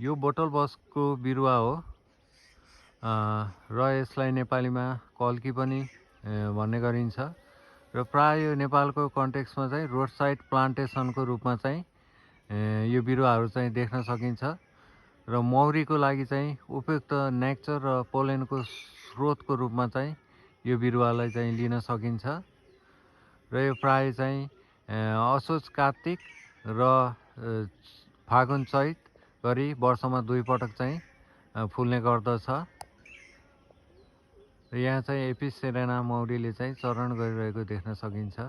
यो बोटल ब्रसको बिरुवा हो र यसलाई नेपालीमा कल्की पनि भन्ने गरिन्छ र प्राय यो नेपालको कन्टेक्समा चाहिँ रोड साइड प्लान्टेसनको रूपमा चाहिँ यो बिरुवाहरू चाहिँ देख्न सकिन्छ र मौरीको लागि चाहिँ उपयुक्त नेक्चर र पोलेनको स्रोतको रूपमा चाहिँ यो बिरुवालाई चाहिँ लिन सकिन्छ र यो प्राय चाहिँ असोज कार्तिक र फागुन चैत गरी वर्षमा 2 पटक चाहिँ फुल्ने गर्दछ र यहाँ चाहिँ एपिस सेरेना मौरीले चाहिँ चरण गरिरहेको देख्न सकिन्छ।